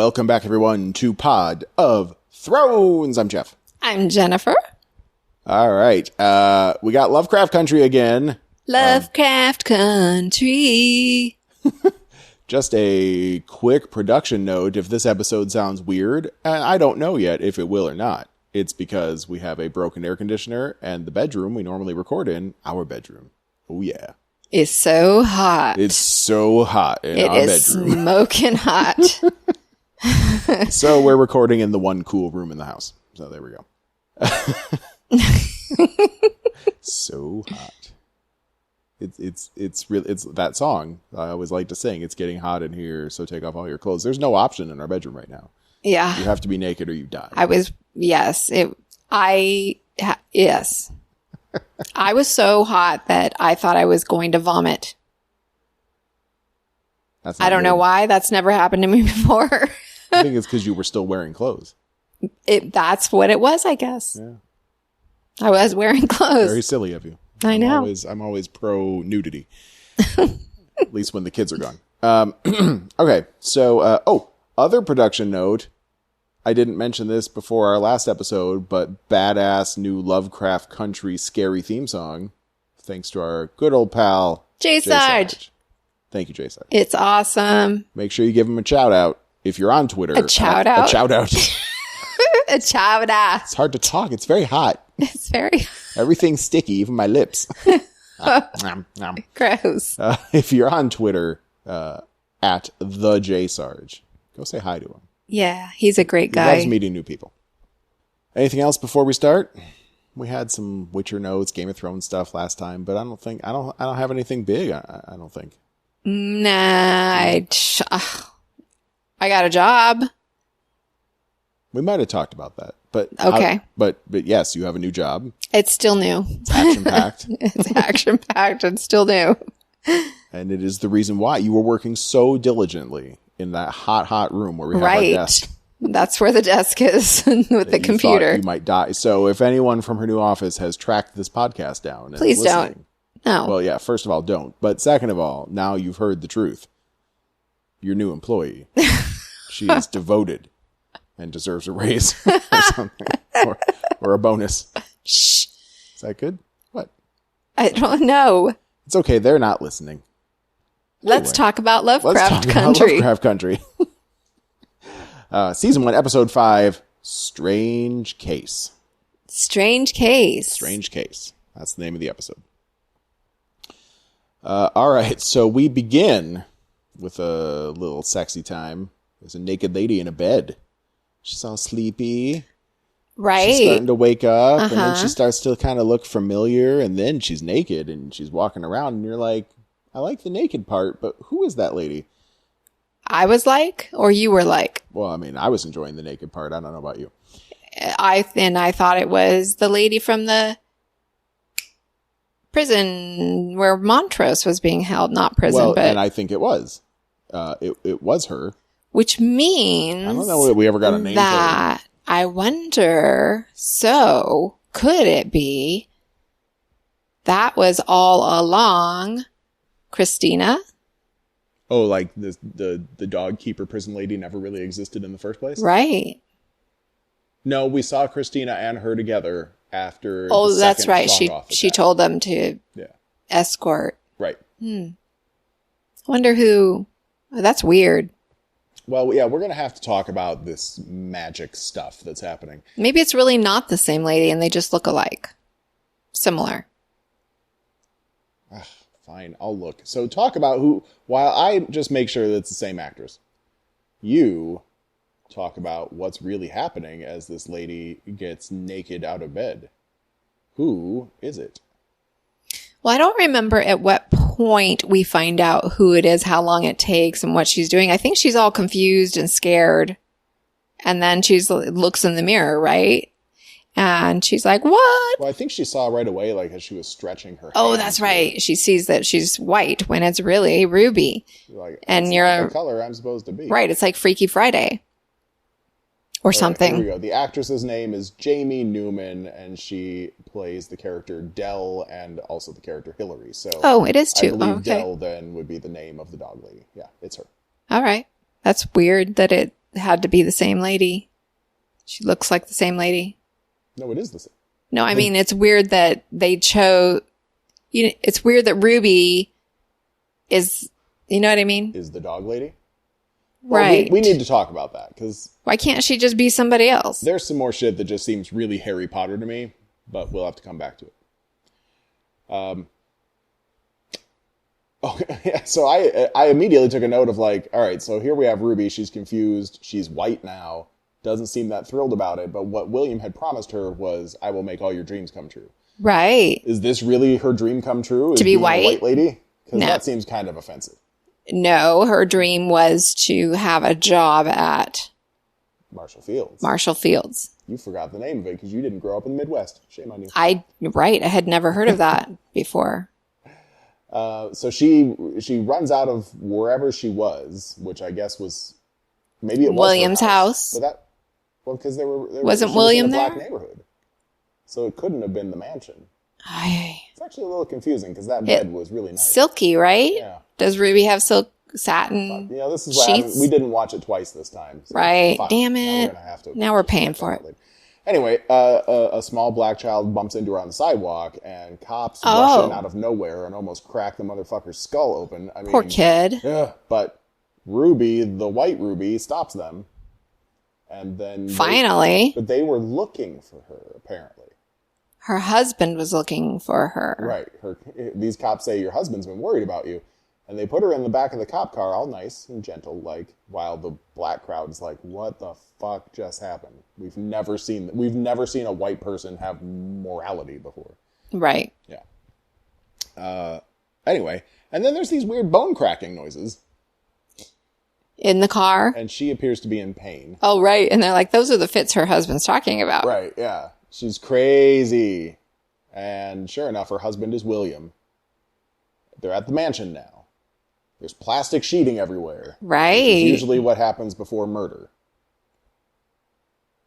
Welcome back, everyone, to Pod of Thrones. I'm Jeff. I'm Jennifer. All right. We got Lovecraft Country again. Lovecraft Country. Just a quick production note. If this episode sounds weird, and I don't know yet if it will or not, it's because we have a broken air conditioner and the bedroom we normally record in, our bedroom. Oh, yeah. It's so hot. It's so hot in our bedroom. It is smoking hot. So we're recording in the one cool room in the house. So there we go. So hot. It's that song I always like to sing. It's getting hot in here, so take off all your clothes. There's no option in our bedroom right now. Yeah. You have to be naked or you die. Yes. I was so hot that I thought I was going to vomit. I don't know why. That's never happened to me before. I think it's because you were still wearing clothes. That's what it was, I guess. Yeah. I was wearing clothes. Very silly of you. I know. I'm always pro nudity. At least when the kids are gone. Okay. So, other production note. I didn't mention this before our last episode, but badass new Lovecraft Country scary theme song. Thanks to our good old pal, J Sarge. Thank you, J Sarge. It's awesome. Make sure you give him a shout out if you're on Twitter. A shout out? A shout out. A shout out. It's hard to talk. It's very hot. It's very... Everything's sticky, even my lips. Gross. If you're on Twitter, at the J Sarge, go say hi to him. Yeah, he's a great guy. He loves meeting new people. Anything else before we start? We had some Witcher notes, Game of Thrones stuff last time, but I don't have anything big. I don't think. Nah, I got a job. We might have talked about that, but okay. But yes, you have a new job. It's still new. It's action packed. It's action packed and still new. And it is the reason why you were working so diligently in that hot room where we have our desk. That's where the desk is with the computer. You might die. So if anyone from her new office has tracked this podcast down, and please don't. No. Well, yeah. First of all, don't. But second of all, now you've heard the truth. Your new employee, she is devoted and deserves a raise or something, or a bonus. Shh. Is that good? What? I don't know. It's okay. They're not listening. Let's talk about Lovecraft Country. Lovecraft Country. Season 1, Episode 5, Strange Case. Strange Case. Strange Case. That's the name of the episode. All right, so we begin with a little sexy time. There's a naked lady in a bed. She's all sleepy. Right. She's starting to wake up, and then she starts to kind of look familiar, and then she's naked, and she's walking around, and you're like, I like the naked part, but who is that lady? I was like, or you were like? Well, I mean, I was enjoying the naked part. I don't know about you. I thought it was the lady from the prison where Montrose was being held. Not prison, but... and I think it was. It was her. Which means... I don't know if we ever got a name for her. I wonder, so could it be that was all along... Christina? Oh, like the dog keeper prison lady never really existed in the first place? Right. No, we saw Christina and her together after that's right. She told them to escort. Right. Wonder who... Oh, that's weird. Well, yeah, we're going to have to talk about this magic stuff that's happening. Maybe it's really not the same lady and they just look alike. Similar. Fine, I'll look. So talk about who, while I just make sure that it's the same actress, you talk about what's really happening as this lady gets naked out of bed. Who is it? Well, I don't remember at what point we find out who it is, how long it takes, and what she's doing. I think she's all confused and scared. And then she looks in the mirror, right? And she's like, what? Well, I think she saw right away, like, as she was stretching her Oh, that's right. She sees that she's white when it's really ruby. Like, and you're the color I'm supposed to be. Right. It's like Freaky Friday. Or something. Here we go. The actress's name is Jamie Newman, and she plays the character Dell and also the character Hillary. So it is too. I believe Dell then would be the name of the dog lady. Yeah, it's her. All right. That's weird that had to be the same lady. She looks like the same lady. No, it is the same. No, I mean, it's weird that they chose... it's weird that Ruby is... You know what I mean? Is the dog lady? Well, Right. We need to talk about that, because... Why can't she just be somebody else? There's some more shit that just seems really Harry Potter to me, but we'll have to come back to it. Okay, so I immediately took a note of like, all right, so here we have Ruby. She's confused. She's white now. Doesn't seem that thrilled about it. But what William had promised her was, I will make all your dreams come true. Right. Is this really her dream come true? To be being white? A white lady? Because No. that seems kind of offensive. No, her dream was to have a job at Marshall Fields. Marshall Fields. You forgot the name of it because you didn't grow up in the Midwest. Shame on you. I had never heard of that before. So she runs out of wherever she was, which I guess was maybe it was William's her house. But because there Wasn't she William was in a there? black neighborhood, so it couldn't have been the mansion. Ay, It's actually a little confusing because that bed was really nice. silky, right? Yeah. Does Ruby have silk satin? You know, this is why sheets? we didn't watch it twice this time. So Right. fine. Damn Now it. we're gonna have to Now we're paying for it. Anyway, a small black child bumps into her on the sidewalk, and cops rush in out of nowhere and almost crack the motherfucker's skull open. I mean, Poor kid. But Ruby, the white Ruby, stops them, and then Finally, but they were looking for her apparently. her husband was looking for her. Right. These cops say your husband's been worried about you. And they put her in the back of the cop car, all nice and gentle, like, while the black crowd's like, what the fuck just happened? We've never seen a white person have morality before. Right. Yeah. Anyway, and then there's these weird bone cracking noises. In the car. And she appears to be in pain. Oh, right. And they're like, those are the fits her husband's talking about. Right, yeah. She's crazy. And sure enough, her husband is William. They're at the mansion now. There's plastic sheeting everywhere. Right. Which is usually what happens before murder.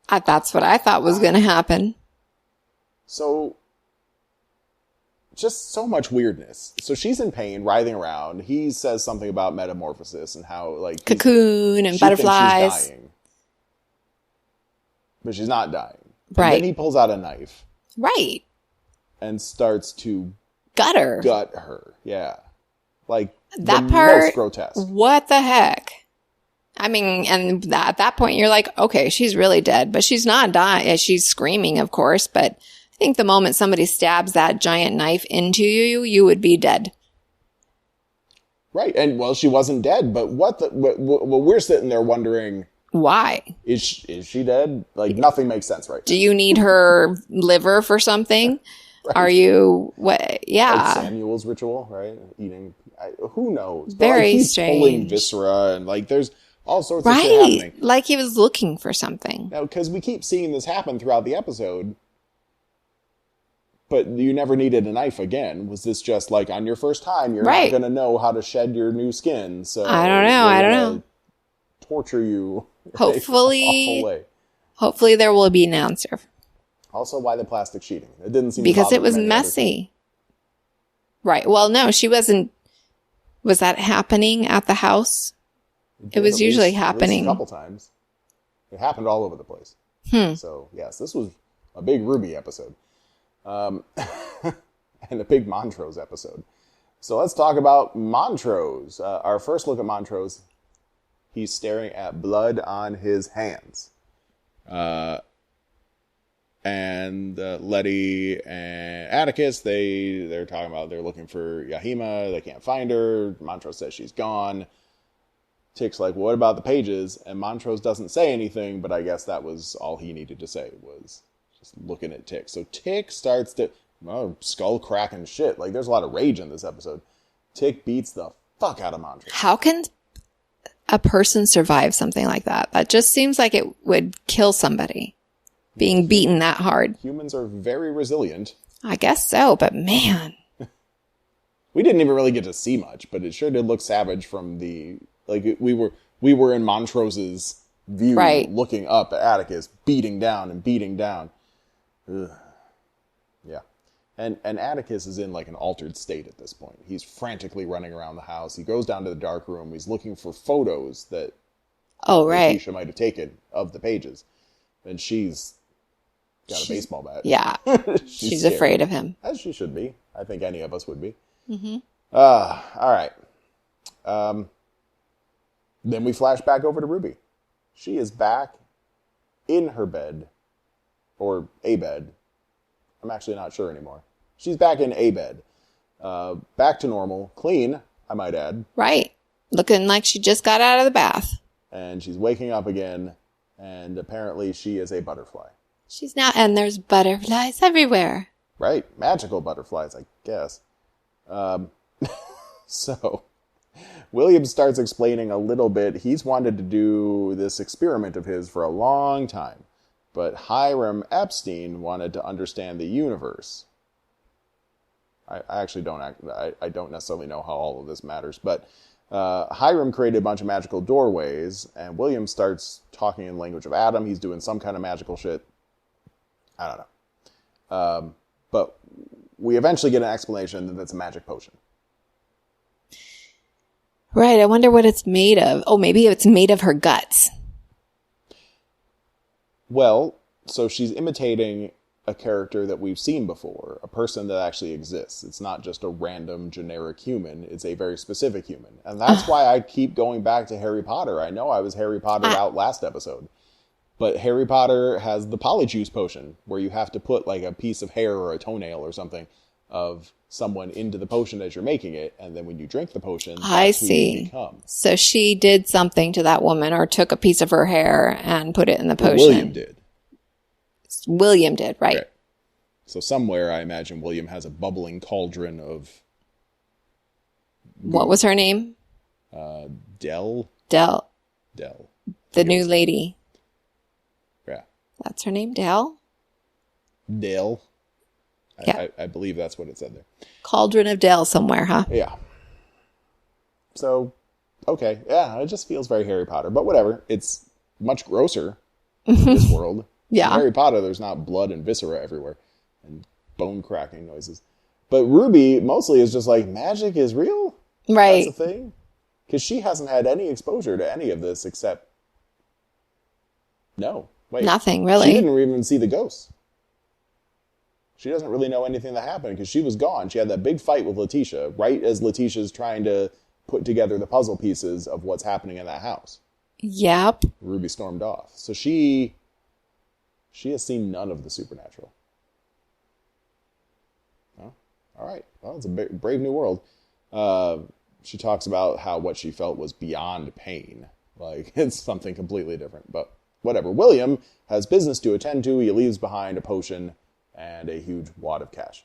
That's what I thought was going to happen. So, just so much weirdness. So she's in pain, writhing around. He says something about metamorphosis and how, like... Cocoon and butterflies. She's dying. But she's not dying. Right. And then he pulls out a knife. Right. And starts to... Gut her. Yeah. Like, that the part, most grotesque. What the heck? I mean, and at that point, you're like, okay, she's really dead, but she's not dying. She's screaming, of course, but I think the moment somebody stabs that giant knife into you, you would be dead. Right, and well, she wasn't dead, but well, we're sitting there wondering... Why? Is she dead? Like, nothing makes sense right now. Do you need her liver for something? Right. Are you, what? Yeah. Like Samuel's ritual, right? Eating, who knows? But Very he's strange. Pulling viscera, and like, there's all sorts of shit happening. Like he was looking for something. Now, because we keep seeing this happen throughout the episode, but you never needed a knife again. Was this just like on your first time, you're not going to know how to shed your new skin? So I don't know. Torture you. Hopefully there will be an answer. Also, why the plastic sheeting? It didn't seem because it was messy. Right. Well, no, she wasn't. Was that happening at the house? It was usually happening a couple times. It happened all over the place. So yes, this was a big Ruby episode, and a big Montrose episode. So let's talk about Montrose. Our first look at Montrose. He's staring at blood on his hands. And Letty and Atticus, they're talking about they're looking for Yahima. They can't find her. Montrose says she's gone. Tick's like, what about the pages? And Montrose doesn't say anything, but I guess that was all he needed to say was just looking at Tick. So Tick starts to skull cracking shit. Like, there's a lot of rage in this episode. Tick beats the fuck out of Montrose. How can a person survive something like that? That just seems like it would kill somebody. Being beaten that hard. Humans are very resilient. I guess so, but man. We didn't even really get to see much, but it sure did look savage from the... Like, we were in Montrose's view, right, looking up at Atticus, beating down and beating down. Ugh. Yeah. And Atticus is in, like, an altered state at this point. He's frantically running around the house. He goes down to the dark room. He's looking for photos that Oh, right. Letitia might have taken of the pages. And she's got a baseball bat. Yeah. She's scared. afraid of him. As she should be. I think any of us would be. Mm-hmm. All right. Then we flash back over to Ruby. She is back in her bed. Or a bed. I'm actually not sure anymore. She's back in a bed. Back to normal. Clean, I might add. Right. Looking like she just got out of the bath. And she's waking up again. And apparently she is a butterfly. She's now, and there's butterflies everywhere. Right. Magical butterflies, I guess. So, William starts explaining a little bit. He's wanted to do this experiment of his for a long time. But Hiram Epstein wanted to understand the universe. I actually don't necessarily know how all of this matters. But Hiram created a bunch of magical doorways. And William starts talking in the language of Adam. He's doing some kind of magical shit. I don't know. But we eventually get an explanation that it's a magic potion. Right. I wonder what it's made of. Oh, maybe it's made of her guts. Well, so she's imitating a character that we've seen before, a person that actually exists. It's not just a random generic human. It's a very specific human. And that's why I keep going back to Harry Potter. I know I was Harry Pottered out last episode. But Harry Potter has the polyjuice potion, where you have to put like a piece of hair or a toenail or something of someone into the potion as you're making it, and then when you drink the potion, that's who you become. So she did something to that woman, or took a piece of her hair and put it in the potion. William did. William did, right. So somewhere, I imagine William has a bubbling cauldron of... What was her name? Dell. The new lady. Yeah. That's her name, Dell? Dell. Yeah. I believe that's what it said there. Cauldron of Dell somewhere, huh? Yeah. So, okay. Yeah, it just feels very Harry Potter. But whatever. It's much grosser in this world. Yeah. In Harry Potter, there's not blood and viscera everywhere. And bone cracking noises. But Ruby mostly is just like, magic is real? Right. That's a thing? Because she hasn't had any exposure to any of this except... No. Wait. Nothing, really. She didn't even see the ghosts. She doesn't really know anything that happened because she was gone. She had that big fight with Letitia right as Letitia's trying to put together the puzzle pieces of what's happening in that house. Yep. Ruby stormed off. So she has seen none of the supernatural. Oh, all right. Well, it's a brave new world. She talks about how what she felt was beyond pain. Like, it's something completely different. But whatever. William has business to attend to. He leaves behind a potion and a huge wad of cash.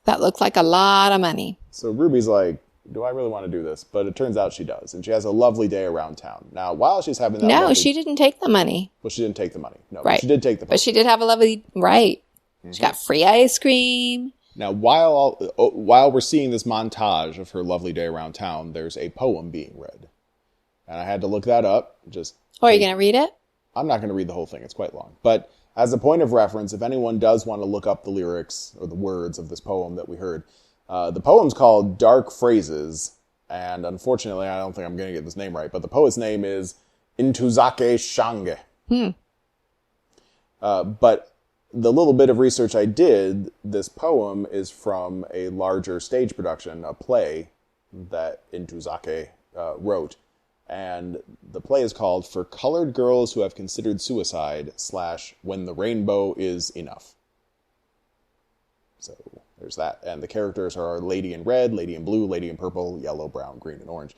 That looked like a lot of money. So Ruby's like, do I really want to do this? But it turns out she does. And she has a lovely day around town. Now, while she's having that No, she didn't take the money. Well, she didn't take the money. No, right. But she did take the potion. But she did have a lovely... Right. Mm-hmm. She got free ice cream. Now, while we're seeing this montage of her lovely day around town, there's a poem being read. And I had to look that up. Are you going to read it? I'm not going to read the whole thing. It's quite long. But as a point of reference, if anyone does want to look up the lyrics or the words of this poem that we heard, the poem's called Dark Phrases. And unfortunately, I don't think I'm going to get this name right, but the poet's name is Ntuzake Shange. But the little bit of research I did, this poem is from a larger stage production, a play that Ntuzake wrote. And the play is called For Colored Girls Who Have Considered Suicide / When the Rainbow Is Enough. So there's that. And the characters are Lady in Red, Lady in Blue, Lady in Purple, Yellow, Brown, Green, and Orange.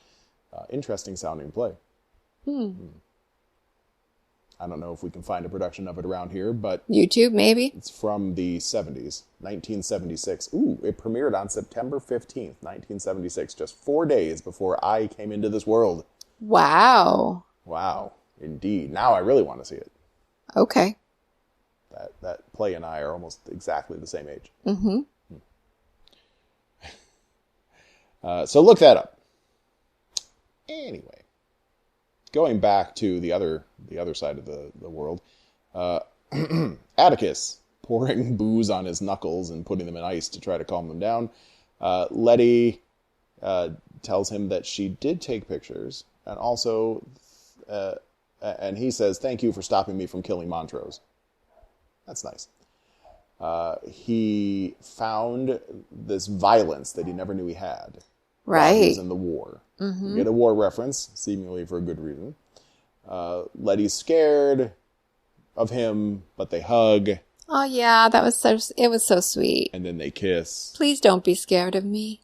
Interesting sounding play. I don't know if we can find a production of it around here, but... YouTube, maybe? It's from the 70s, 1976. Ooh, it premiered on September 15th, 1976, just 4 days before I came into this world. Wow. Wow, indeed. Now I really want to see it. Okay. That play and I are almost exactly the same age. Mm-hmm. So look that up. Anyway, going back to the other side of the world, Atticus pouring booze on his knuckles and putting them in ice to try to calm them down. Letty tells him that she did take pictures, and also, and he says, "Thank you for stopping me from killing Montrose." That's nice. He found this violence that he never knew he had. While he was in the war. Mm-hmm. You get a war reference, seemingly for a good reason. Letty's scared of him, but they hug. Oh yeah, it was so sweet. And then they kiss. Please don't be scared of me.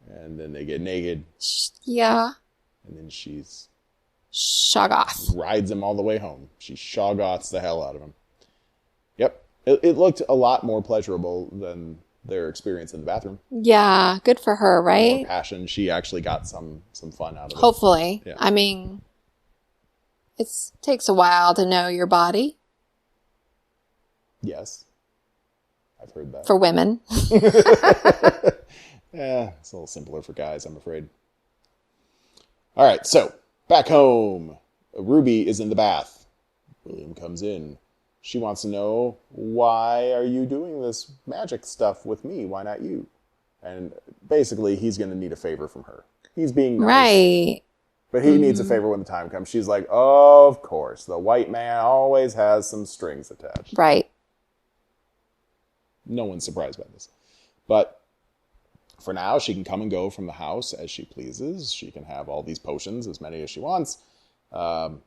And then they get naked. Yeah. And then she's Shoggoth. Rides him all the way home. She shoggoths the hell out of him. Yep. It looked a lot more pleasurable than their experience in the bathroom. Yeah, good for her, right? More passion. She actually got some fun out of it. Hopefully. Yeah. I mean, it takes a while to know your body. Yes. I've heard that. For women. Yeah, it's a little simpler for guys, I'm afraid. All right, so back home. Ruby is in the bath. William comes in. She wants to know, why are you doing this magic stuff with me? Why not you? And basically, he's going to need a favor from her. He's being nice. Right. But he needs a favor when the time comes. She's like, of course. The white man always has some strings attached. Right. No one's surprised by this. But for now, she can come and go from the house as she pleases. She can have all these potions, as many as she wants. And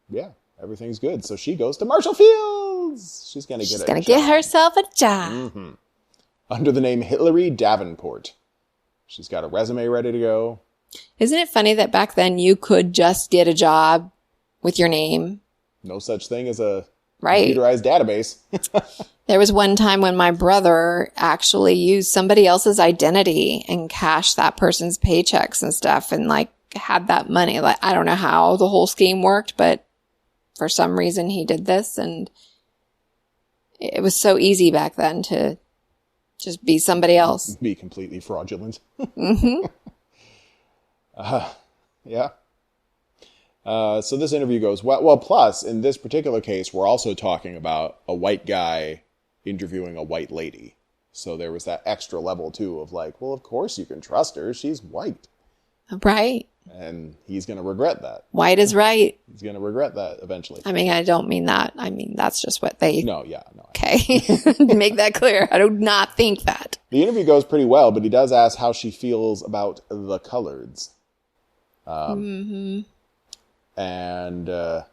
yeah. Everything's good. So she goes to Marshall Fields. She's going to get herself a job. Mm-hmm. Under the name Hillary Davenport. She's got a resume ready to go. Isn't it funny that back then you could just get a job with your name? No such thing as a right. computerized database. There was one time when my brother actually used somebody else's identity and cashed that person's paychecks and stuff and like had that money. Like, I don't know how the whole scheme worked, but for some reason he did this, and it was so easy back then to just be somebody else. Be completely fraudulent. Mm-hmm. Yeah. So this interview goes well. Plus, in this particular case, we're also talking about a white guy interviewing a white lady. So there was that extra level, too, of like, well, of course you can trust her. She's white. Right. And he's going to regret that. White is right. He's going to regret that eventually. I mean, I don't mean that. I mean, that's just what they... No, yeah. No. Okay. Make that clear. I do not think that. The interview goes pretty well, but he does ask how she feels about the coloreds. And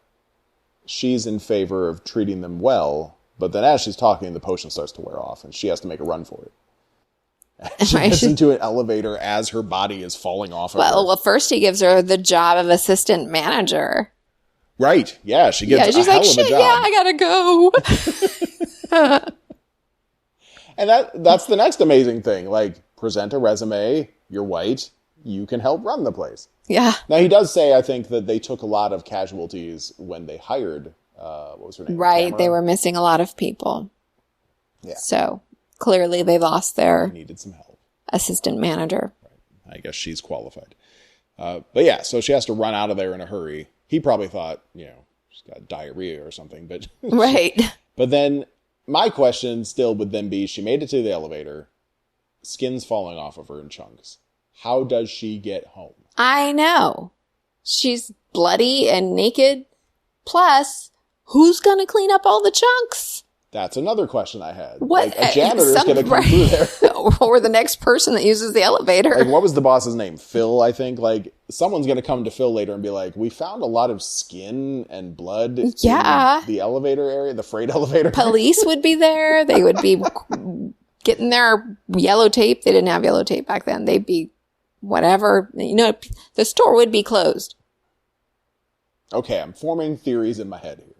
she's in favor of treating them well, but then as she's talking, the potion starts to wear off, and she has to make a run for it. She gets into an elevator as her body is falling off of her. Well, first he gives her the job of assistant manager. Right. Yeah, she gets she's a hell like, of a job. Yeah, I gotta go. And that's the next amazing thing. Like, present a resume, you're white, you can help run the place. Yeah. Now, he does say, I think, that they took a lot of casualties when they hired, what was her name? Right, Tamara? they were missing a lot of people. Yeah. So, clearly they lost their They needed some help. Assistant manager. Right. I guess she's qualified. But yeah, so she has to run out of there in a hurry. He probably thought, she's got diarrhea or something, but... Right. But then, my question still would then be, she made it to the elevator, skin's falling off of her in chunks. How does she get home? I know. She's bloody and naked. Plus, who's going to clean up all the chunks? That's another question I had. What? Like, a janitor is going to come through there. Or the next person that uses the elevator. Like, what was the boss's name? Phil, I think. Like, someone's going to come to Phil later and be like, we found a lot of skin and blood in the elevator area, the freight elevator. Police would be there. They would be getting their yellow tape. They didn't have yellow tape back then. They'd be whatever. The store would be closed. Okay, I'm forming theories in my head here.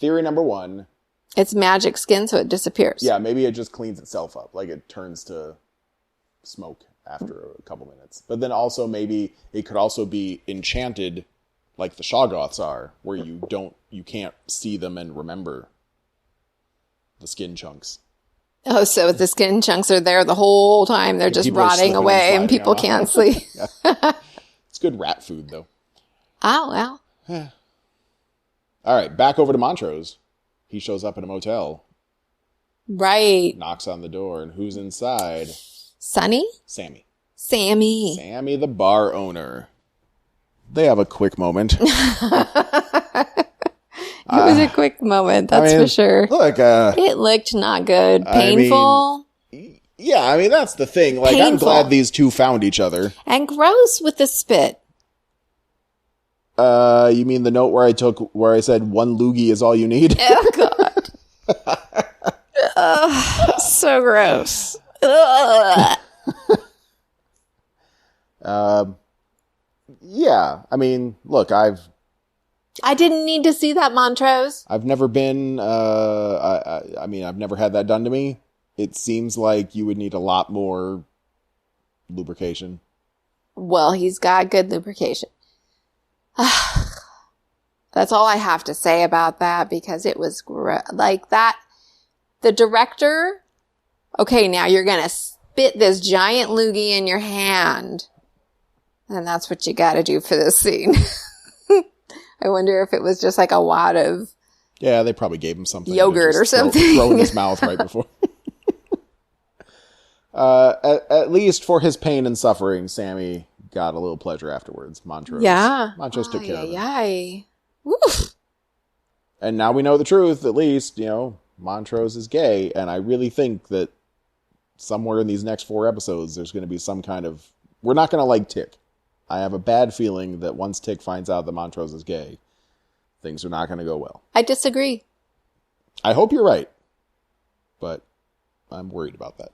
Theory number one. It's magic skin, so it disappears. Yeah, maybe it just cleans itself up. Like, it turns to smoke after a couple minutes. But then also maybe it could also be enchanted like the Shoggoths are, where you can't see them and remember the skin chunks. Oh, so the skin chunks are there the whole time. They're just rotting away and people can't see. It's good rat food, though. Oh, well. All right, back over to Montrose. He shows up at a motel. Right. Knocks on the door, and who's inside? Sonny? Sammy. Sammy, the bar owner. They have a quick moment. It was a quick moment, that's for sure. Look, it looked not good. Painful. Yeah, that's the thing. Like, painful. I'm glad these two found each other. And gross with the spit. You mean the note where I said one loogie is all you need? Oh, God. So gross. Yeah, look, I didn't need to see that, Montrose. I've never been, I've never had that done to me. It seems like you would need a lot more lubrication. Well, he's got good lubrication. That's all I have to say about that, because it was like that. The director, okay, now you're going to spit this giant loogie in your hand. And that's what you got to do for this scene. I wonder if it was just like a wad of... Yeah, they probably gave him something. Yogurt or something. Throw in his mouth right before. At least for his pain and suffering, Sammy got a little pleasure afterwards. Montrose took care of it. Woof. And now we know the truth, at least. Montrose is gay, and I really think that somewhere in these next 4 episodes, there's going to be some kind of... We're not going to like Tick. I have a bad feeling that once Tick finds out that Montrose is gay, things are not going to go well. I disagree. I hope you're right, but I'm worried about that.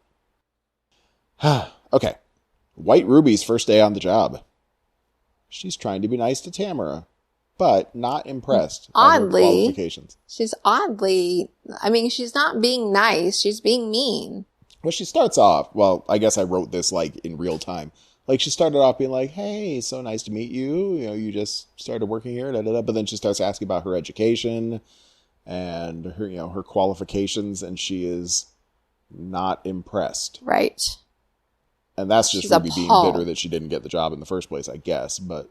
Okay. White Ruby's first day on the job. She's trying to be nice to Tamara, but not impressed by her qualifications. She's not being nice. She's being mean. Well, she starts off, I guess I wrote this like in real time. Like, she started off being like, hey, so nice to meet you. You just started working here, But then she starts asking about her education and her, her qualifications, and she is not impressed. Right. And that's just Ruby being bitter that she didn't get the job in the first place, I guess. But,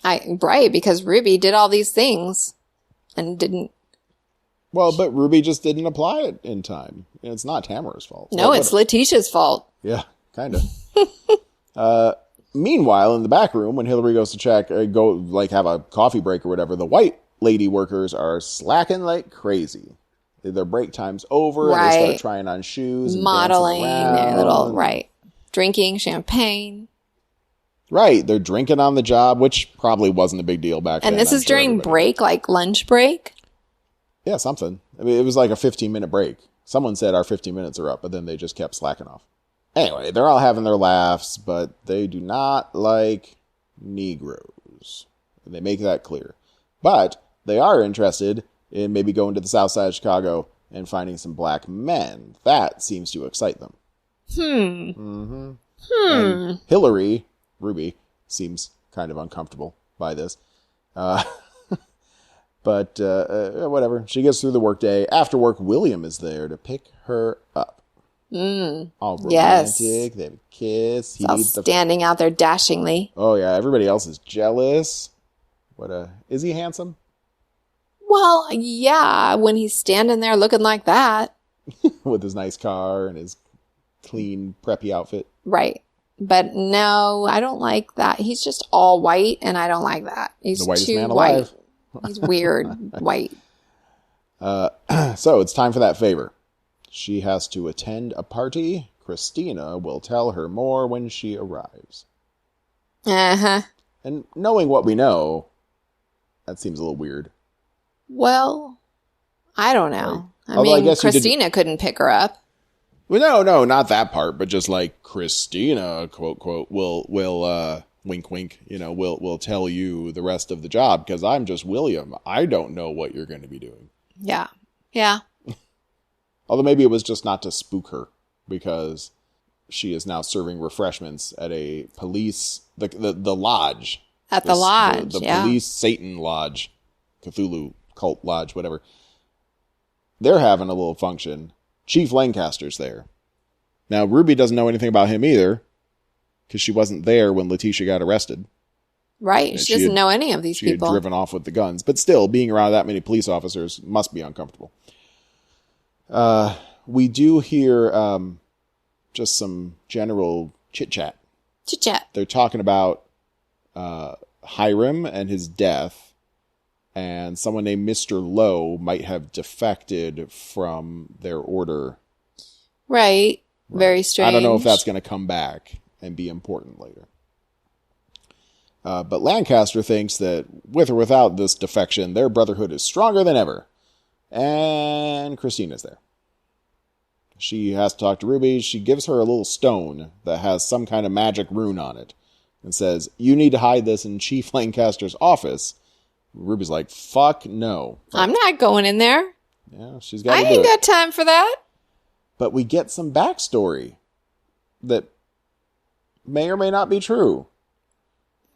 Right, because Ruby did all these things and didn't. Well, but Ruby just didn't apply it in time. It's not Tamara's fault. No, it's Letitia's fault. Yeah, kind of. Meanwhile, in the back room, when Hillary goes to have a coffee break or whatever, the white lady workers are slacking like crazy. Their break time's over. Right. And they start trying on shoes and modeling their little, drinking champagne. Right. They're drinking on the job, which probably wasn't a big deal back then. And this is during break, like lunch break? Yeah, something. It was like a 15-minute break. Someone said our 15 minutes are up, but then they just kept slacking off. Anyway, they're all having their laughs, but they do not like Negroes. And they make that clear. But they are interested in maybe going to the south side of Chicago and finding some black men. That seems to excite them. And Hillary, Ruby, seems kind of uncomfortable by this. But whatever. She gets through the workday. After work, William is there to pick her up. All romantic. Yes. They have a kiss. Standing out there dashingly. Oh, yeah. Everybody else is jealous. Is he handsome? Well, yeah. When he's standing there looking like that. With his nice car and his clean, preppy outfit. Right. But no, I don't like that. He's just all white, and I don't like that. He's the whitest too man white. Alive. He's weird white. So it's time for that favor. She has to attend a party. Christina will tell her more when she arrives. Uh-huh. And knowing what we know, that seems a little weird. Well, I don't know. Right. I guess Christina couldn't pick her up. Well, no, not that part, but just like Christina, quote, quote, will wink, wink, will tell you the rest of the job because I'm just William. I don't know what you're going to be doing. Yeah. Yeah. Although maybe it was just not to spook her because she is now serving refreshments at a police, the lodge. At the lodge, the police Satan lodge, Cthulu cult lodge, whatever. They're having a little function. Chief Lancaster's there. Now, Ruby doesn't know anything about him either because she wasn't there when Letitia got arrested. Right. She doesn't know any of these people. She had driven off with the guns. But still, being around that many police officers must be uncomfortable. We do hear just some general chit-chat. Chit-chat. They're talking about Hiram and his death, and someone named Mr. Lowe might have defected from their order. Right. Very strange. I don't know if that's going to come back and be important later. But Lancaster thinks that with or without this defection, their brotherhood is stronger than ever. And Christina's there. She has to talk to Ruby. She gives her a little stone that has some kind of magic rune on it and says, you need to hide this in Chief Lancaster's office. Ruby's like, fuck no. I'm not going in there. Yeah, she's got to do it. I ain't got time for that. But we get some backstory that may or may not be true.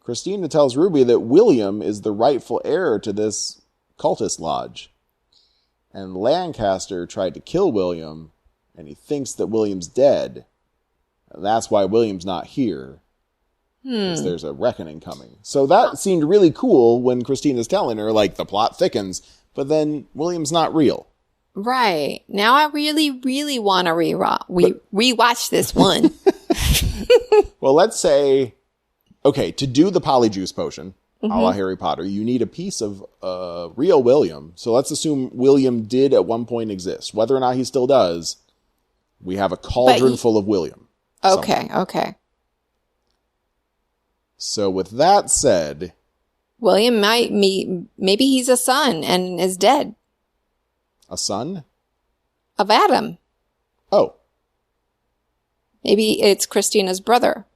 Christina tells Ruby that William is the rightful heir to this cultist lodge. And Lancaster tried to kill William, and he thinks that William's dead. And that's why William's not here. Because there's a reckoning coming. So that seemed really cool when Christina's telling her, like, the plot thickens, but then William's not real. Right. Now I really, really want to rewatch this one. Well, let's say, okay, to do the polyjuice potion, a la Harry Potter, you need a piece of real William. So let's assume William did at one point exist. Whether or not he still does, we have a cauldron full of William. Okay, okay. So with that said... William maybe he's a son and is dead. A son? Of Adam. Oh. Maybe it's Christina's brother.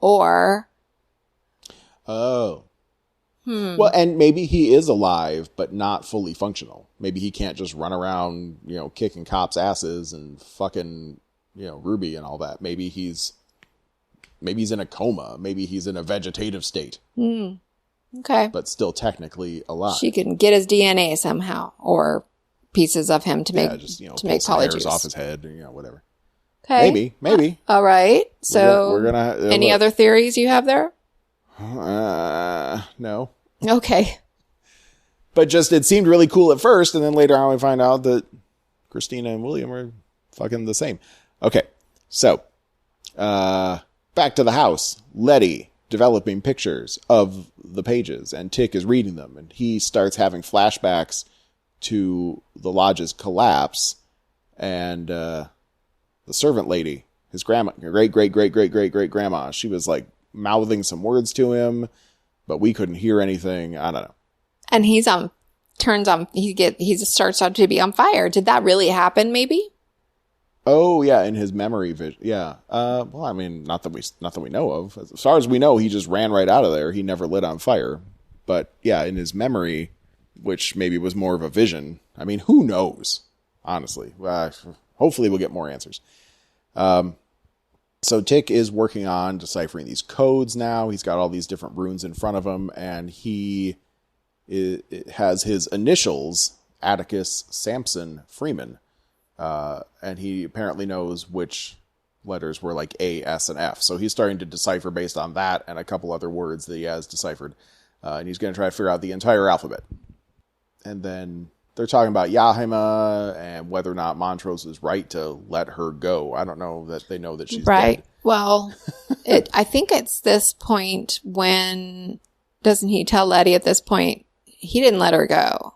Or... Oh. Well, and maybe he is alive, but not fully functional. Maybe he can't just run around, kicking cops' asses and fucking, Ruby and all that. Maybe he's in a coma. Maybe he's in a vegetative state. Okay. But still technically alive. She can get his DNA somehow, or pieces of him to make polyjuice off his head, or whatever. Okay. Maybe. All right. So, we're gonna any other theories you have there? No. Okay. But just, it seemed really cool at first, and then later on we find out that Christina and William are fucking the same. Okay. So, back to the house. Letty developing pictures of the pages, and Tick is reading them, and he starts having flashbacks to the lodge's collapse, and the servant lady, his grandma, great-great-great-great-great-great-grandma, she was like mouthing some words to him, but we couldn't hear anything. I don't know. And he starts out to be on fire. Did that really happen, maybe? Oh, yeah, in his memory vision. Yeah. Well, I mean, not that we know of. As far as we know, he just ran right out of there. He never lit on fire. But yeah, in his memory, which maybe was more of a vision. I mean, who knows? Honestly. Hopefully we'll get more answers. So Tick is working on deciphering these codes now. He's got all these different runes in front of him, and he has his initials, Atticus Sampson Freeman. And he apparently knows which letters were like A, S, and F. So he's starting to decipher based on that and a couple other words that he has deciphered. And he's going to try to figure out the entire alphabet. And then they're talking about Yahima and whether or not Montrose is right to let her go. I don't know that they know that she's dead. Well, I think it's this point when, doesn't he tell Letty at this point, he didn't let her go.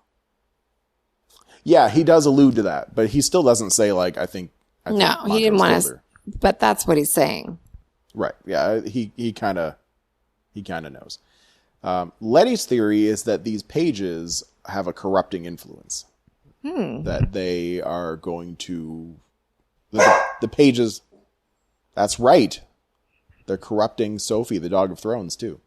Yeah, he does allude to that, but he still doesn't say, like, I think no, Montrose he didn't want to, but that's what he's saying. Right. Yeah, he kind of knows. Letty's theory is that these pages have a corrupting influence. That they are going to... The pages... That's right. They're corrupting Sophie, the Dog of Thrones, too.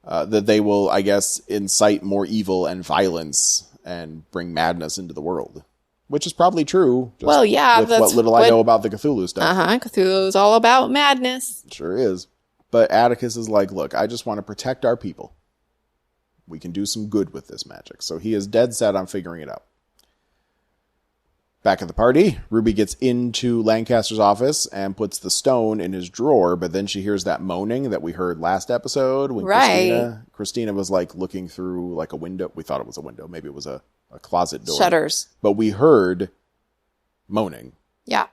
That they will, I guess, incite more evil and violence and bring madness into the world. Which is probably true. Well, yeah. With what little I know about the Cthulhu stuff. Cthulhu is all about madness. Sure is. But Atticus is like, look, I just want to protect our people. We can do some good with this magic. So he is dead set on figuring it out. Back at the party, Ruby gets into Lancaster's office and puts the stone in his drawer, but then she hears that moaning that we heard last episode when Christina was like looking through like a window. We thought it was a window. Maybe it was a closet door. Shutters. But we heard moaning. Yeah.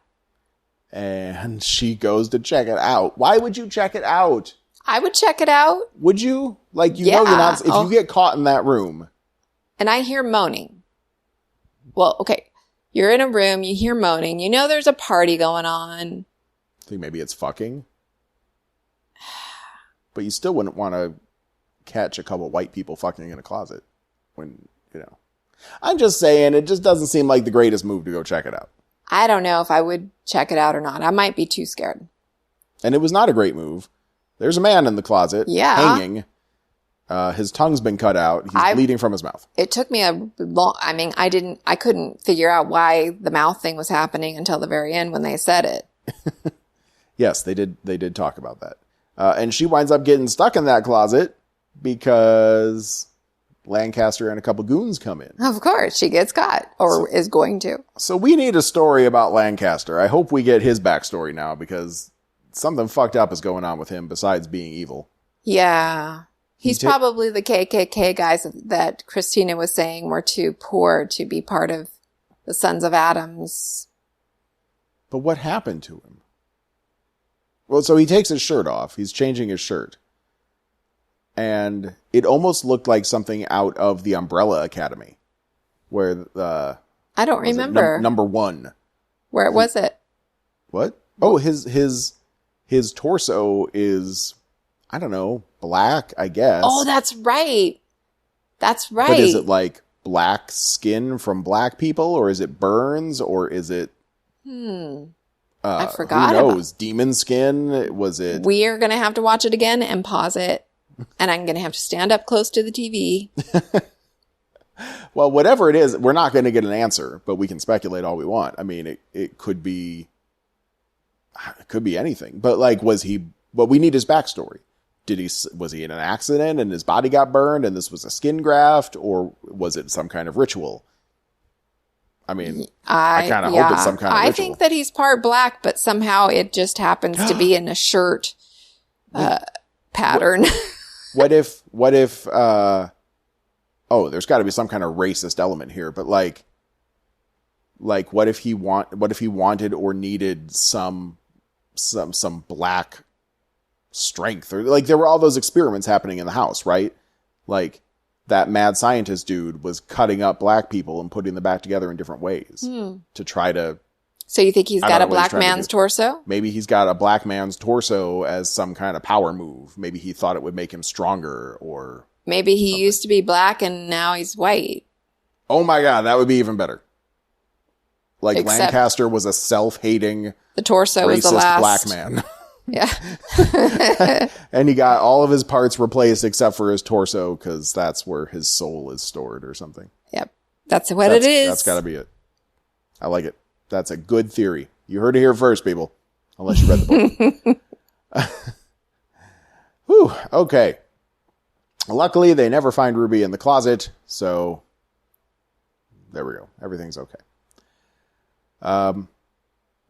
And she goes to check it out. Why would you check it out? I would check it out. Would you? Like, you know, you're not, if you get caught in that room. And I hear moaning. Well, okay. You're in a room, you hear moaning. You know there's a party going on. I think maybe it's fucking. But you still wouldn't want to catch a couple white people fucking in a closet. When, you know. I'm just saying, it just doesn't seem like the greatest move to go check it out. I don't know if I would check it out or not. I might be too scared. And it was not a great move. There's a man in the closet, hanging. His tongue's been cut out. He's bleeding from his mouth. It took me a long, I mean, I couldn't figure out why the mouth thing was happening until the very end when they said it. Yes, they did talk about that. And she winds up getting stuck in that closet because Lancaster and a couple goons come in. Of course, she gets caught, or is going to. So we need a story about Lancaster. I hope we get his backstory now, because something fucked up is going on with him besides being evil. Yeah. He's probably the KKK guys that Christina was saying were too poor to be part of the Sons of Adam's. But what happened to him? Well, so he takes his shirt off. He's changing his shirt. And it almost looked like something out of the Umbrella Academy, where I don't remember. Number one. Where was it? What? Oh, his torso is, I don't know, black, I guess. Oh, that's right. That's right. But is it like black skin from black people, or is it burns, or is it? I forgot. Who knows? Demon skin? Was it? We are going to have to watch it again and pause it. And I'm going to have to stand up close to the TV. Well, whatever it is, we're not going to get an answer, but we can speculate all we want. I mean, it could be anything. But like, but we need his backstory. Was he in an accident and his body got burned and this was a skin graft, or was it some kind of ritual? I mean, I kind of hope it's some kind of ritual. I think that he's part black, but somehow it just happens to be in a shirt pattern. What if, there's got to be some kind of racist element here, but like what if he wanted or needed some black strength, or like there were all those experiments happening in the house, right? Like that mad scientist dude was cutting up black people and putting them back together in different ways to try to. So you think he's got a black man's torso? Maybe he's got a black man's torso as some kind of power move. Maybe he thought it would make him stronger, or maybe he used to be black and now he's white. Oh my God, that would be even better. Like Lancaster was a self-hating, the torso racist was the last black man. Yeah. And he got all of his parts replaced except for his torso, because that's where his soul is stored or something. Yep. That's it is. That's got to be it. I like it. That's a good theory. You heard it here first, people. Unless you read the book. Whew. Okay. Luckily, they never find Ruby in the closet, so there we go. Everything's okay.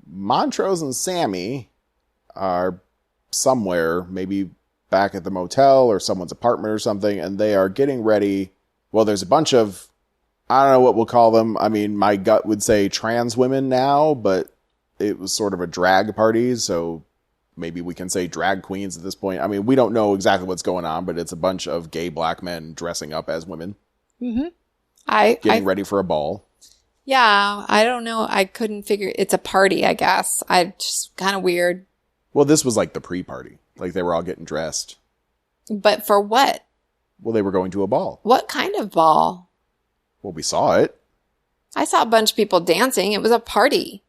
Montrose and Sammy are somewhere, maybe back at the motel or someone's apartment or something, and they are getting ready. Well, there's a bunch of, I don't know what we'll call them. I mean, my gut would say trans women now, but it was sort of a drag party, so maybe we can say drag queens at this point. I mean, we don't know exactly what's going on, but it's a bunch of gay black men dressing up as women. Mm-hmm. Getting ready for a ball. Yeah, I don't know. I couldn't figure. It's a party, I guess. Just kind of weird. Well, this was like the pre-party. Like they were all getting dressed. But for what? Well, they were going to a ball. What kind of ball? Well, we saw it. I saw a bunch of people dancing. It was a party.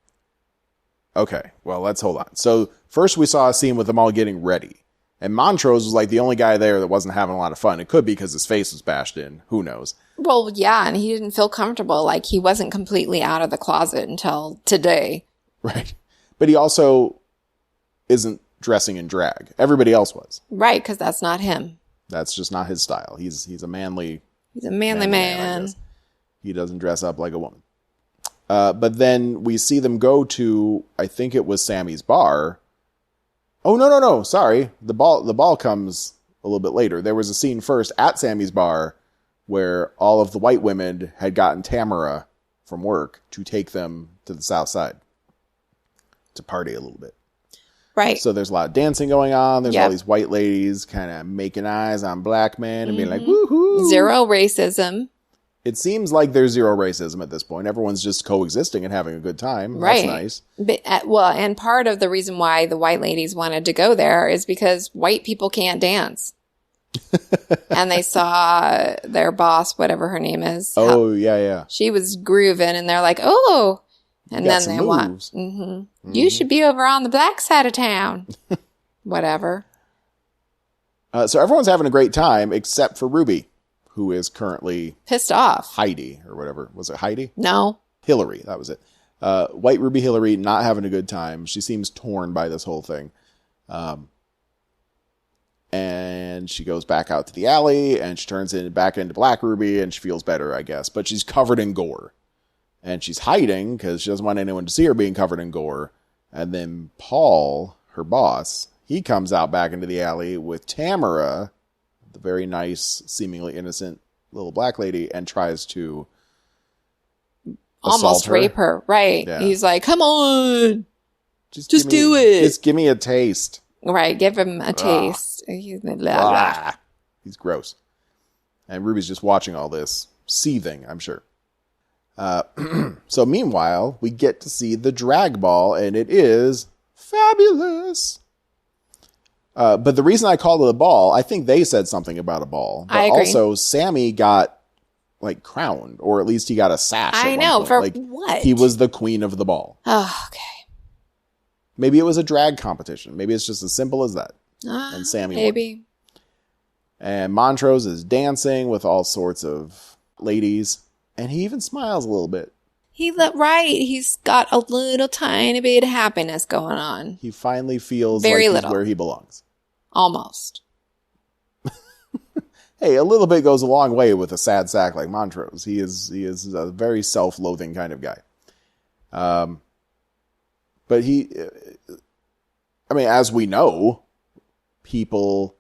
Okay, well, let's hold on. So first we saw a scene with them all getting ready. And Montrose was like the only guy there that wasn't having a lot of fun. It could be because his face was bashed in. Who knows? Well, yeah, and he didn't feel comfortable. Like he wasn't completely out of the closet until today. Right. But he also isn't dressing in drag. Everybody else was. Right, because that's not him. That's just not his style. He's a manly... He's a manly man. He doesn't dress up like a woman. But then we see them go to, I think it was Sammy's bar. Oh, no. Sorry. The ball comes a little bit later. There was a scene first at Sammy's bar where all of the white women had gotten Tamara from work to take them to the south side. to party a little bit. Right. So there's a lot of dancing going on. There's all these white ladies kind of making eyes on black men and being like, woohoo. Zero racism. It seems like there's zero racism at this point. Everyone's just coexisting and having a good time. Right. That's nice. But, well, and part of the reason why the white ladies wanted to go there is because white people can't dance. And they saw their boss, whatever her name is. Oh, yeah. She was grooving, and they're like, oh. And then they want, you should be over on the black side of town. Whatever. So everyone's having a great time except for Ruby, who is currently pissed off. Heidi, or whatever. Was it Heidi? No. Hillary, that was it. White Ruby Hillary not having a good time. She seems torn by this whole thing. And she goes back out to the alley, and she turns back into Black Ruby, and she feels better, I guess. But she's covered in gore. And she's hiding because she doesn't want anyone to see her being covered in gore. And then Paul, her boss, he comes out back into the alley with Tamara, the very nice, seemingly innocent little black lady, and tries to almost rape her. Right. Yeah. He's like, come on. Just do it. Just give me a taste. Right. Give him a taste. He's gross. And Ruby's just watching all this, seething, I'm sure. So meanwhile, we get to see the drag ball, and it is fabulous. But the reason I called it a ball, I think they said something about a ball. But I agree. Also, Sammy got crowned, or at least he got a sash. I know, for what? He was the queen of the ball. Oh, okay. Maybe it was a drag competition. Maybe it's just as simple as that. And Sammy maybe. won. And Montrose is dancing with all sorts of ladies. And he even smiles a little bit. He's got a little tiny bit of happiness going on. He finally feels Very like little. He's where he belongs. Almost. Hey, a little bit goes a long way with a sad sack like Montrose. He is a very self-loathing kind of guy. But as we know, people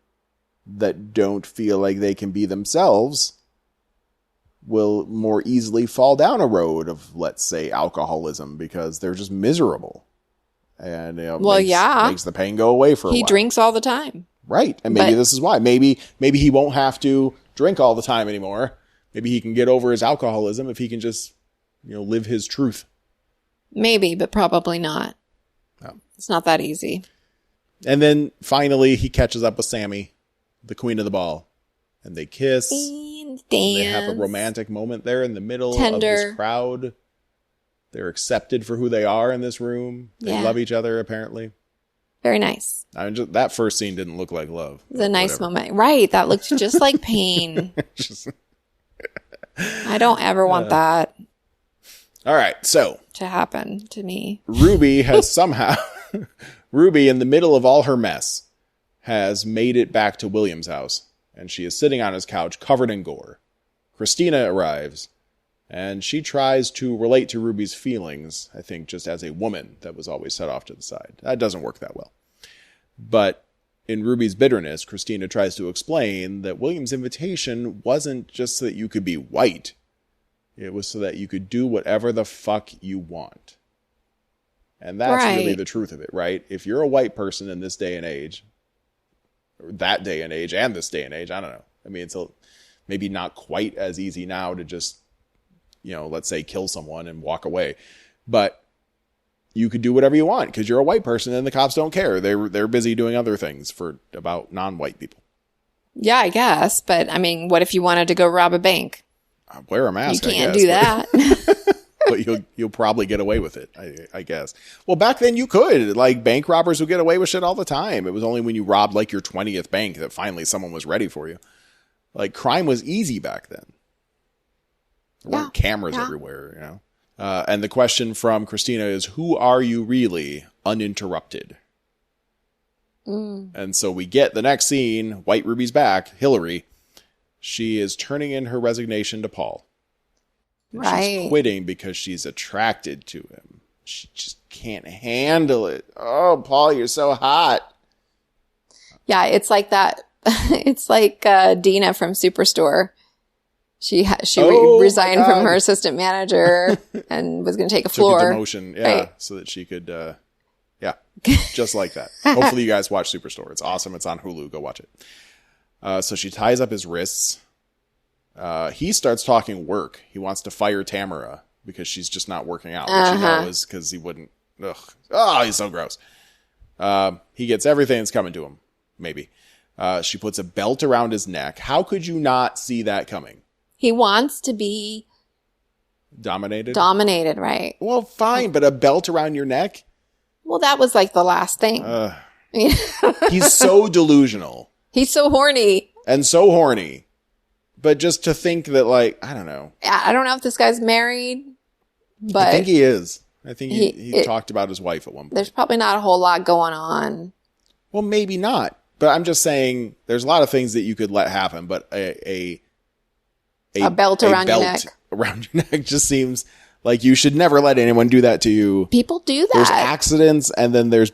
that don't feel like they can be themselves will more easily fall down a road of, let's say, alcoholism because they're just miserable. And makes the pain go away for a while. He drinks all the time. Right. And maybe this is why. Maybe he won't have to drink all the time anymore. Maybe he can get over his alcoholism if he can just, live his truth. Maybe, but probably not. No. It's not that easy. And then finally he catches up with Sammy, the queen of the ball. And they kiss. Dance. They have a romantic moment there in the middle of this crowd. They're accepted for who they are in this room. They love each other, apparently. Very nice. That first scene didn't look like love. It was a nice moment. Right. That looked just like pain. I don't ever want that. All right. So. To happen to me. Ruby has somehow, in the middle of all her mess, has made it back to William's house. And she is sitting on his couch covered in gore. Christina arrives. And she tries to relate to Ruby's feelings, I think, just as a woman that was always set off to the side. That doesn't work that well. But in Ruby's bitterness, Christina tries to explain that William's invitation wasn't just so that you could be white. It was so that you could do whatever the fuck you want. And that's really the truth of it, right? If you're a white person in this day and age, or that day and age, and this day and age, I don't know. I mean, it's maybe not quite as easy now to just, let's say kill someone and walk away. But you could do whatever you want because you're a white person and the cops don't care. They're busy doing other things about non-white people. Yeah, I guess. But I mean, what if you wanted to go rob a bank? Wear a mask. You can't do that. But you'll probably get away with it, I guess. Well, back then you could. Bank robbers would get away with shit all the time. It was only when you robbed your 20th bank that finally someone was ready for you. Crime was easy back then. There weren't cameras everywhere, And the question from Christina is, who are you really, uninterrupted? And so we get the next scene, White Ruby's back, Hillary. She is turning in her resignation to Paul. She's quitting because she's attracted to him. She just can't handle it. Oh, Paul, you're so hot. Yeah, it's like that. It's like Dina from Superstore. She resigned from her assistant manager and was going to take a floor. Took a demotion, so that she could Yeah, just like that. Hopefully you guys watch Superstore. It's awesome. It's on Hulu. Go watch it. So she ties up his wrists. He starts talking work. He wants to fire Tamara because she's just not working out. Which you know is because he wouldn't. Ugh. Oh, he's so gross. He gets everything that's coming to him. Maybe. She puts a belt around his neck. How could you not see that coming? He wants to be dominated, right? Well, fine, but a belt around your neck? Well, that was like the last thing. He's so delusional. He's so horny. And so horny. But just to think that, like, I don't know. I don't know if this guy's married, but... I think he is. I think he talked about his wife at one point. There's probably not a whole lot going on. Well, maybe not. But I'm just saying there's a lot of things that you could let happen, but a belt around your neck. Around your neck just seems like you should never let anyone do that to you. People do that. There's accidents and then there's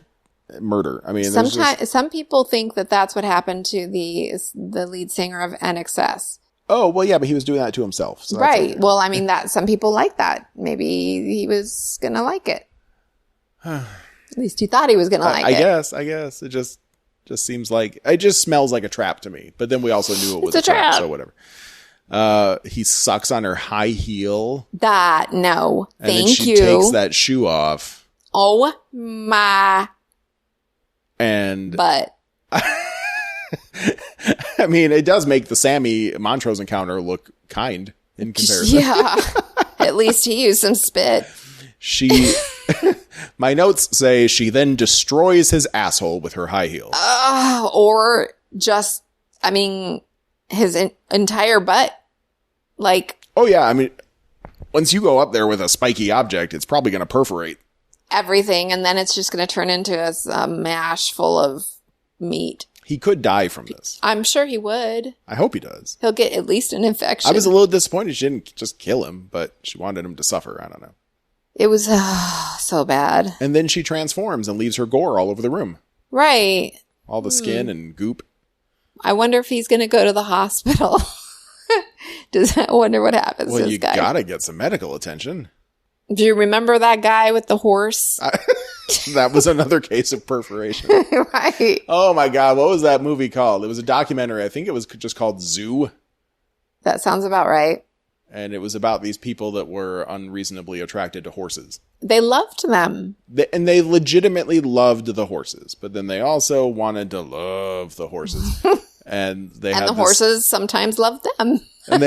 murder. I mean, sometimes some people think that that's what happened to the lead singer of NXS. Oh, well, yeah, but he was doing that to himself. So right. Okay. Well, I mean, that some people like that. Maybe he was going to like it. At least he thought he was going to like it. I guess. It just seems like, it just smells like a trap to me. But then we also knew it was a trap, so whatever. He sucks on her high heel. Thank you. And then she takes that shoe off. Oh my. And. But. I mean, it does make the Sammy Montrose encounter look kind in comparison. Yeah. At least he used some spit. My notes say she then destroys his asshole with her high heel. Or just, I mean, his entire butt. Like. Oh, yeah. I mean, once you go up there with a spiky object, it's probably going to perforate everything. And then it's just going to turn into a mash full of meat. He could die from this. I'm sure he would. I hope he does. He'll get at least an infection. I was a little disappointed she didn't just kill him, but she wanted him to suffer. I don't know. It was so bad. And then she transforms and leaves her gore all over the room. Right. All the skin and goop. I wonder if he's going to go to the hospital. I wonder what happens to this guy. Well, you gotta get some medical attention. Do you remember that guy with the horse? That was another case of perforation. Right. Oh my God. What was that movie called? It was a documentary. I think it was just called Zoo. That sounds about right. And it was about these people that were unreasonably attracted to horses. They loved them. They legitimately loved the horses, but then they also wanted to love the horses. And the horses sometimes loved them. And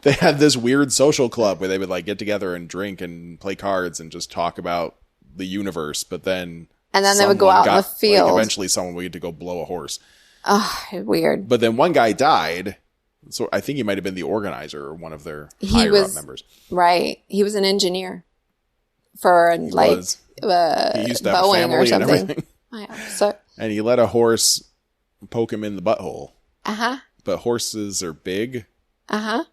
they had this weird social club where they would like get together and drink and play cards and just talk about the universe. But then they would go out in the field. Like, eventually someone would get to go blow a horse. Oh, weird. But then one guy died. So I think he might have been the organizer or one of their higher up members. Right. He was an engineer for he used to have Boeing a family or something. And everything. And he let a horse poke him in the butthole. Uh-huh. But horses are big. Uh-huh.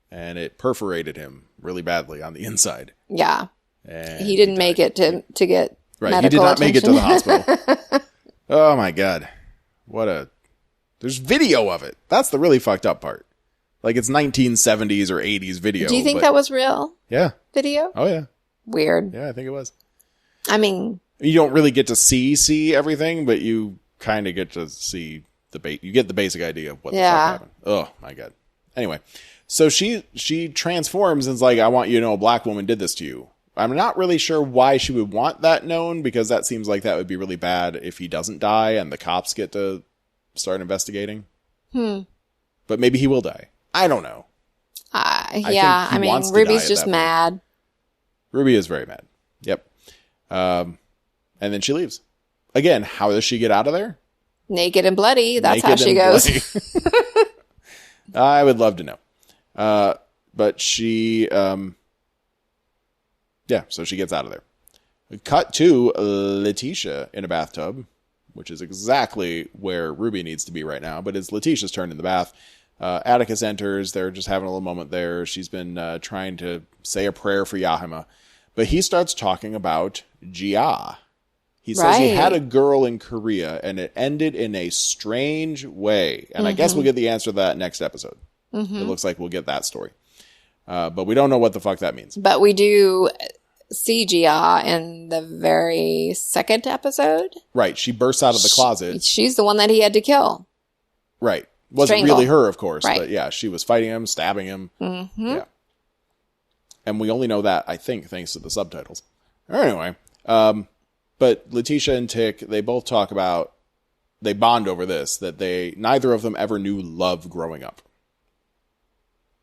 And it perforated him really badly on the inside. Yeah. And he didn't make it to get medical he did not attention. make it to the hospital. Oh my God. There's video of it. That's the really fucked up part. Like it's 1970s or 80s video. Do you think that was real? Yeah. Video? Oh yeah. Weird. Yeah, I think it was. I mean, you don't really get to see everything, but you kind of get to see you get the basic idea of what the fuck happened. Oh my God. Anyway, so she transforms and is like, I want you to know a black woman did this to you. I'm not really sure why she would want that known, because that seems like that would be really bad if he doesn't die and the cops get to start investigating. But maybe he will die. I don't know. Yeah, I mean, Ruby's just mad. Ruby is very mad. Yep. And then she leaves. Again, how does she get out of there? Naked and bloody. That's how she goes. I would love to know. But she, so she gets out of there. Cut to Letitia in a bathtub, which is exactly where Ruby needs to be right now, but it's Letitia's turn in the bath. Atticus enters. They're just having a little moment there. She's been trying to say a prayer for Yahima, but he starts talking about Jia. He says he had a girl in Korea and it ended in a strange way. And I guess we'll get the answer to that next episode. It looks like we'll get that story. But we don't know what the fuck that means. But we do. CGI in the very second episode. Right. She bursts out of the closet. She's the one that he had to kill. Right. Wasn't Strangle. really her, of course. Right. But yeah, she was fighting him, stabbing him. Mm-hmm. Yeah. And we only know that, I think, thanks to the subtitles. Anyway. But Letitia and Tick, they both talk about, they bond over this, that neither of them ever knew love growing up.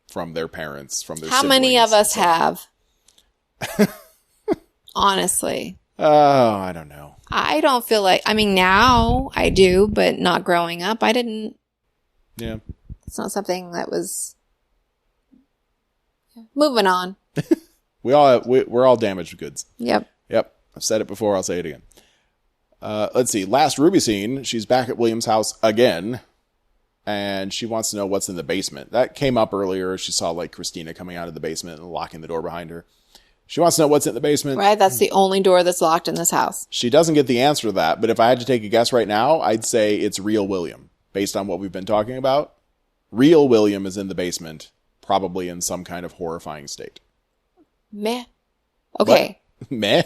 From their parents, from their How siblings. many of us have? Honestly. Oh, I don't know. I don't feel like, I mean, now I do, but not growing up. I didn't. Yeah. It's not something that was. Moving on. We're all damaged goods. Yep. Yep. I've said it before. I'll say it again. Let's see. Last Ruby scene. She's back at William's house again. And she wants to know what's in the basement. That came up earlier. She saw like Christina coming out of the basement and locking the door behind her. She wants to know what's in the basement. Right. That's the only door that's locked in this house. She doesn't get the answer to that. But if I had to take a guess right now, I'd say it's real William. Based on what we've been talking about. Real William is in the basement. Probably in some kind of horrifying state. Meh. Okay. What? Meh?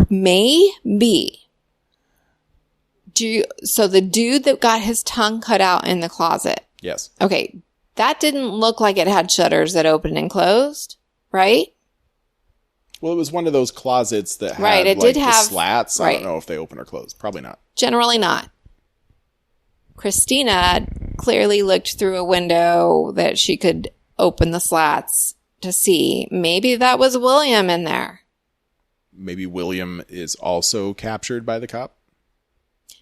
Maybe. So the dude that got his tongue cut out in the closet. Yes. Okay. That didn't look like it had shutters that opened and closed, right? Well, it was one of those closets that had right, it like, did have the slats. right. I don't know if they open or close. Probably not. Generally not. Christina clearly looked through a window that she could open the slats to see. Maybe that was William in there. Maybe William is also captured by the cop.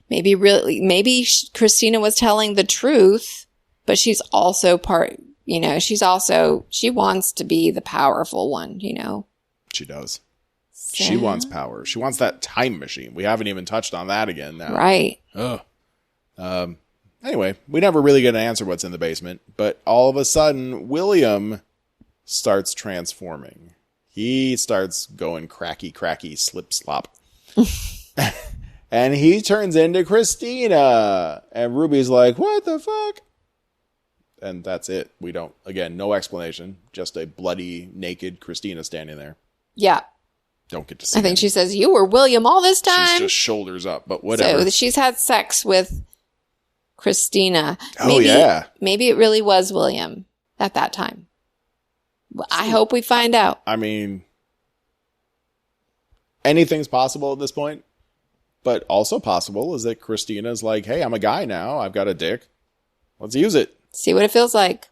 Maybe Christina was telling the truth, but she's also she wants to be the powerful one, She does. So, She wants power. She wants that time machine. We haven't even touched on that again now. Right. Ugh. Anyway, we never really get an answer what's in the basement, but all of a sudden, William starts transforming. He starts going cracky, slip, slop. And he turns into Christina. And Ruby's like, what the fuck? And that's it. We don't, again, no explanation. Just a bloody, naked Christina standing there. Yeah. Don't get to see I think she says, you were William all this time. She's just shoulders up, but whatever. So she's had sex with Christina. Oh, yeah. Maybe it really was William at that time. I hope we find out. I mean, anything's possible at this point. But also possible is that Christina's like, hey, I'm a guy now. I've got a dick. Let's use it. See what it feels like.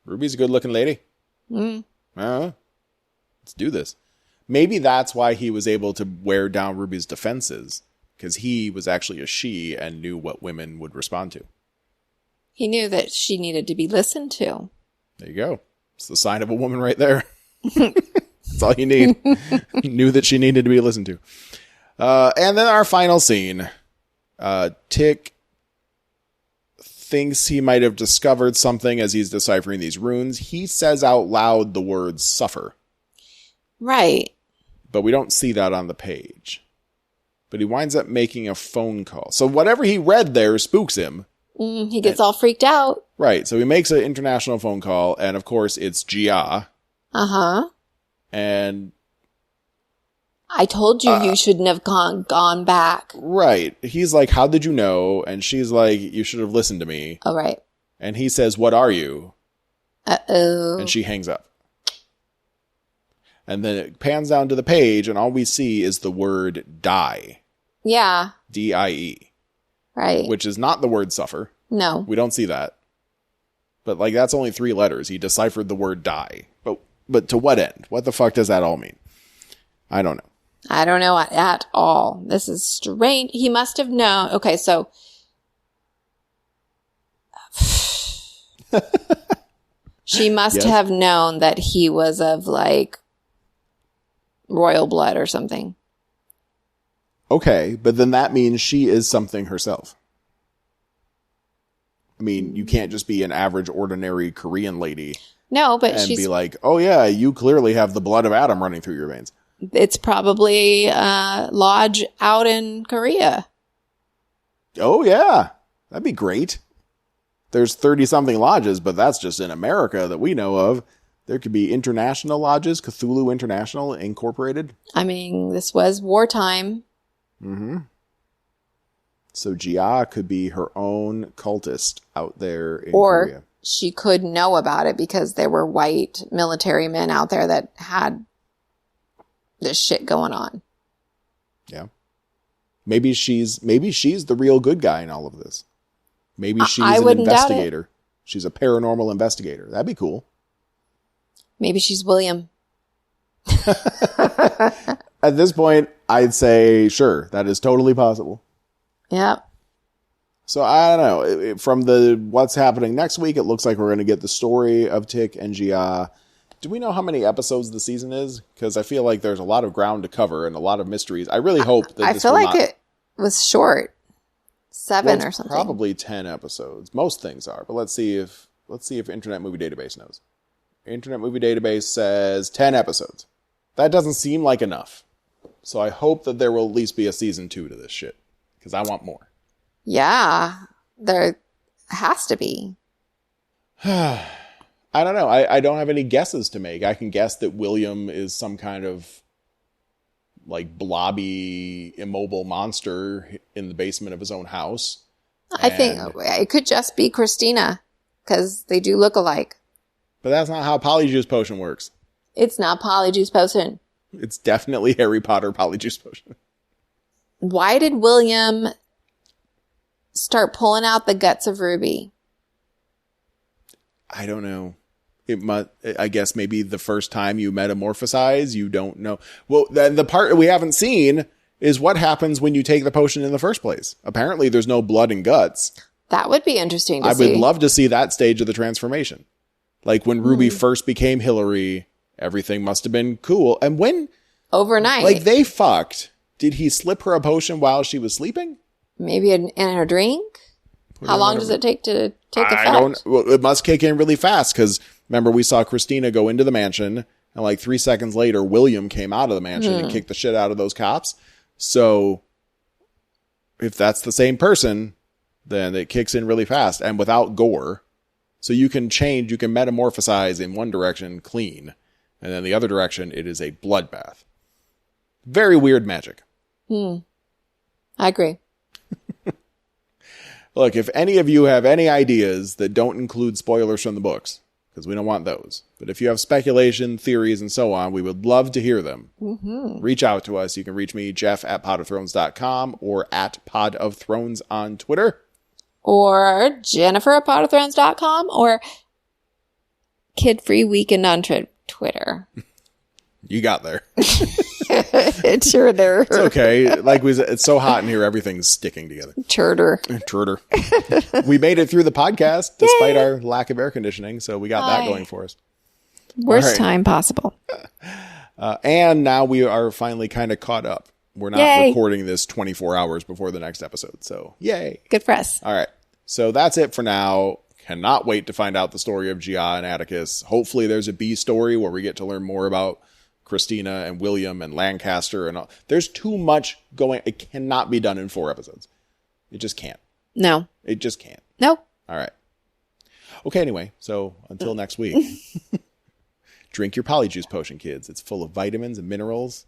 Ruby's a good-looking lady. Let's do this. Maybe that's why he was able to wear down Ruby's defenses. Because he was actually a she and knew what women would respond to. He knew that she needed to be listened to. There you go. It's the sign of a woman right there. That's all you need. Knew that she needed to be listened to. And then our final scene. Tick thinks he might have discovered something as he's deciphering these runes. He says out loud the word suffer. Right. But we don't see that on the page. But he winds up making a phone call. So whatever he read there spooks him. He gets all freaked out. Right. So he makes an international phone call. And of course, it's Gia. Uh-huh. And I told you you shouldn't have gone back. Right. He's like, how did you know? And she's like, you should have listened to me. Oh, right. And he says, what are you? Uh-oh. And she hangs up. And then it pans down to the page, and all we see is the word die. Yeah. D-I-E. Right. Which is not the word suffer. No. We don't see that. But, like, that's only 3 letters. He deciphered the word die. But to what end? What the fuck does that all mean? I don't know. I don't know at all. This is strange. He must have known. Okay, so. She must have known that he was of, like, royal blood or something. Okay, but then that means she is something herself. I mean, you can't just be an average, ordinary Korean lady. No, but and she's... be like, oh yeah, you clearly have the blood of Adam running through your veins. It's probably a lodge out in Korea. Oh yeah, that'd be great. There's 30-something lodges, but that's just in America that we know of. There could be international lodges, Cthulhu International Incorporated. I mean, this was wartime. Mm-hmm. So Jia could be her own cultist out there in Korea. She could know about it because there were white military men out there that had this shit going on. Yeah. Maybe she's the real good guy in all of this. Maybe she's an investigator. She's a paranormal investigator. That'd be cool. Maybe she's William. At this point, I'd say, sure, that is totally possible. Yeah. So I don't know. From the what's happening next week, it looks like we're going to get the story of Tick and Jia. Do we know how many episodes the season is? Because I feel like there's a lot of ground to cover and a lot of mysteries. I really hope that I feel like it was short. 7 or something. Probably 10 episodes. Most things are, but let's see if Internet Movie Database knows. Internet Movie Database says 10 episodes. That doesn't seem like enough. So I hope that there will at least be a season 2 to this shit. Because I want more. Yeah. There has to be. I don't know. I don't have any guesses to make. I can guess that William is some kind of like blobby, immobile monster in the basement of his own house. I think it could just be Christina because they do look alike. But that's not how Polyjuice Potion works. It's not Polyjuice Potion. It's definitely Harry Potter Polyjuice Potion. Why did William start pulling out the guts of Ruby? I don't know. I guess maybe the first time you metamorphosize, you don't know. Well, then the part we haven't seen is what happens when you take the potion in the first place. Apparently, there's no blood and guts. That would be interesting to see. I would love to see that stage of the transformation. Like when Ruby first became Hillary, everything must have been cool. And when... Overnight. Like they fucked. Did he slip her a potion while she was sleeping? Maybe in her drink? How long does it take to take effect? Well, it must kick in really fast because remember we saw Christina go into the mansion and like 3 seconds later William came out of the mansion and kicked the shit out of those cops. So if that's the same person, then it kicks in really fast and without gore. So you can metamorphosize in one direction clean and then the other direction it is a bloodbath. Very weird magic. I agree. Look, if any of you have any ideas that don't include spoilers from the books, because we don't want those, but if you have speculation, theories, and so on, we would love to hear them. Mm-hmm. Reach out to us. You can reach me, Jeff@podofthrones.com or @podofthrones on Twitter. Or Jennifer@podofthrones.com or Kid-Free Weekend on Twitter. You got there. It's sure there. It's okay. Like we said, it's so hot in here, everything's sticking together. Turder. We made it through the podcast despite our lack of air conditioning, so we got that going for us. Worst time possible. And now we are finally kind of caught up. We're not recording this 24 hours before the next episode, so yay. Good for us. All right. So that's it for now. Cannot wait to find out the story of Jia and Atticus. Hopefully there's a B story where we get to learn more about Christina and William and Lancaster and all. There's too much going. It cannot be done in 4 episodes. It just can't. No. It just can't. No. All right. Okay, anyway. So until next week, drink your Polyjuice Potion, kids. It's full of vitamins and minerals.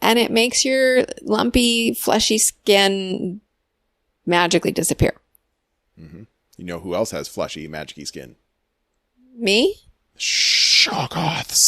And it makes your lumpy, fleshy skin magically disappear. Mm-hmm. You know who else has fleshy, magicy skin? Me? Shoggoths.